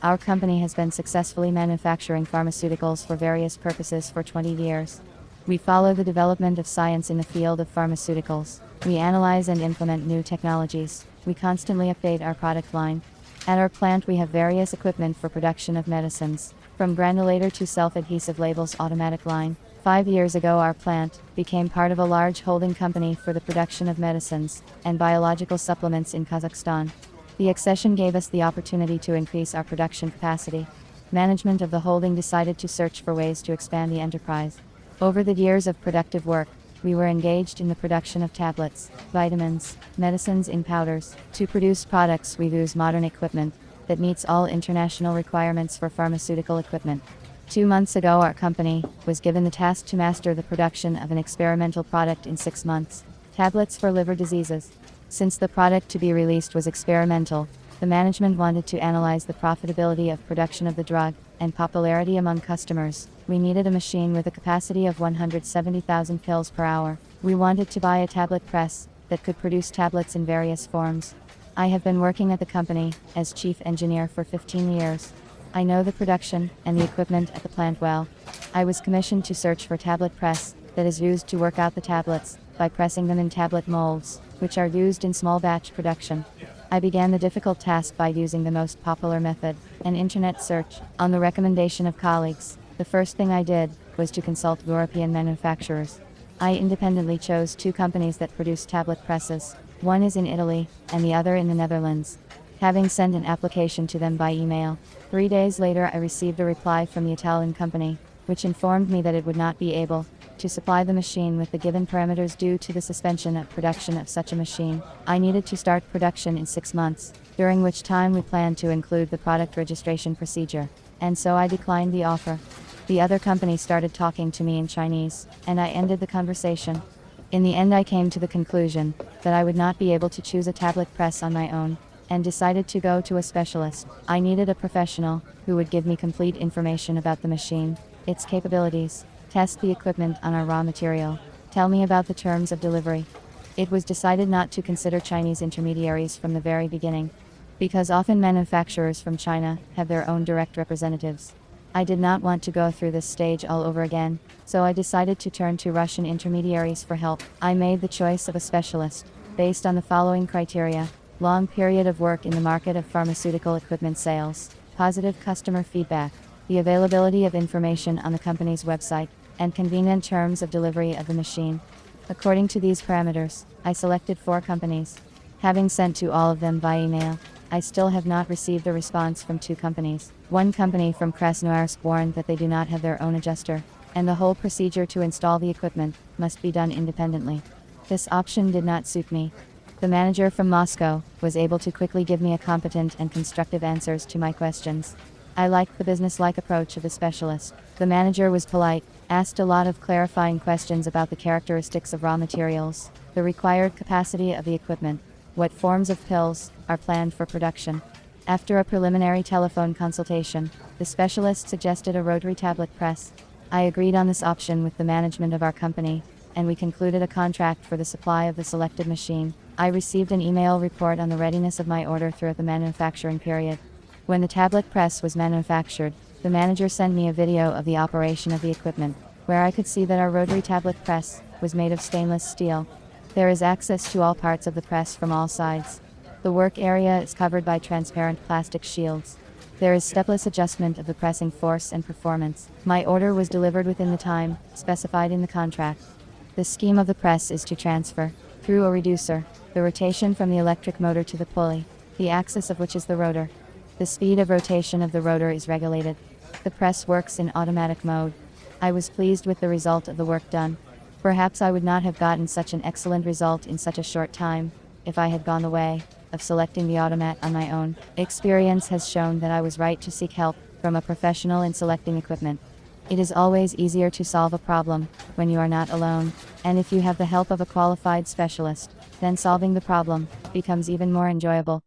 Our company has been successfully manufacturing pharmaceuticals for various purposes for 20 years. We follow the development of science in the field of pharmaceuticals. We analyze and implement new technologies. We constantly update our product line. At our plant we have various equipment for production of medicines, from granulator to self-adhesive labels automatic line. 5 years ago our plant became part of a large holding company for the production of medicines and biological supplements in Kazakhstan. The accession gave us the opportunity to increase our production capacity. Management of the holding decided to search for ways to expand the enterprise. Over the years of productive work, we were engaged in the production of tablets, vitamins, medicines in powders. To produce products we use modern equipment that meets all international requirements for pharmaceutical equipment. 2 months ago our company was given the task to master the production of an experimental product in 6 months. Tablets for liver diseases. Since the product to be released was experimental, the management wanted to analyze the profitability of production of the drug and popularity among customers. We needed a machine with a capacity of 170,000 pills per hour. We wanted to buy a tablet press that could produce tablets in various forms. I have been working at the company as chief engineer for 15 years. I know the production and the equipment at the plant well. I was commissioned to search for tablet press that is used to work out the tablets by pressing them in tablet molds, which are used in small batch production. I began the difficult task by using the most popular method, an internet search. On the recommendation of colleagues, the first thing I did was to consult European manufacturers. I independently chose 2 companies that produce tablet presses. One is in Italy, and the other in the Netherlands. Having sent an application to them by email, 3 days later I received a reply from the Italian company, which informed me that it would not be able to supply the machine with the given parameters due to the suspension of production of such a machine. I needed to start production in 6 months, during which time we planned to include the product registration procedure, and so I declined the offer. The other company started talking to me in Chinese, and I ended the conversation. In the end I came to the conclusion that I would not be able to choose a tablet press on my own, and decided to go to a specialist. I needed a professional who would give me complete information about the machine, its capabilities, test the equipment on our raw material, tell me about the terms of delivery. It was decided not to consider Chinese intermediaries from the very beginning, because often manufacturers from China have their own direct representatives. I did not want to go through this stage all over again, so I decided to turn to Russian intermediaries for help. I made the choice of a specialist, based on the following criteria: long period of work in the market of pharmaceutical equipment sales, positive customer feedback, the availability of information on the company's website, and convenient terms of delivery of the machine. According to these parameters, I selected 4 companies. Having sent to all of them by email, I still have not received a response from 2 companies. One company from Krasnoyarsk warned that they do not have their own adjuster, and the whole procedure to install the equipment must be done independently. This option did not suit me. The manager from Moscow was able to quickly give me a competent and constructive answers to my questions. I liked the business-like approach of the specialist. The manager was polite, asked a lot of clarifying questions about the characteristics of raw materials, the required capacity of the equipment, what forms of pills are planned for production. After a preliminary telephone consultation, the specialist suggested a rotary tablet press. I agreed on this option with the management of our company, and we concluded a contract for the supply of the selected machine. I received an email report on the readiness of my order throughout the manufacturing period. When the tablet press was manufactured, the manager sent me a video of the operation of the equipment, where I could see that our rotary tablet press was made of stainless steel. There is access to all parts of the press from all sides. The work area is covered by transparent plastic shields. There is stepless adjustment of the pressing force and performance. My order was delivered within the time specified in the contract. The scheme of the press is to transfer, through a reducer, the rotation from the electric motor to the pulley, the axis of which is the rotor. The speed of rotation of the rotor is regulated. The press works in automatic mode. I was pleased with the result of the work done. Perhaps I would not have gotten such an excellent result in such a short time if I had gone the way of selecting the automat on my own. Experience has shown that I was right to seek help from a professional in selecting equipment. It is always easier to solve a problem when you are not alone, and if you have the help of a qualified specialist, then solving the problem becomes even more enjoyable.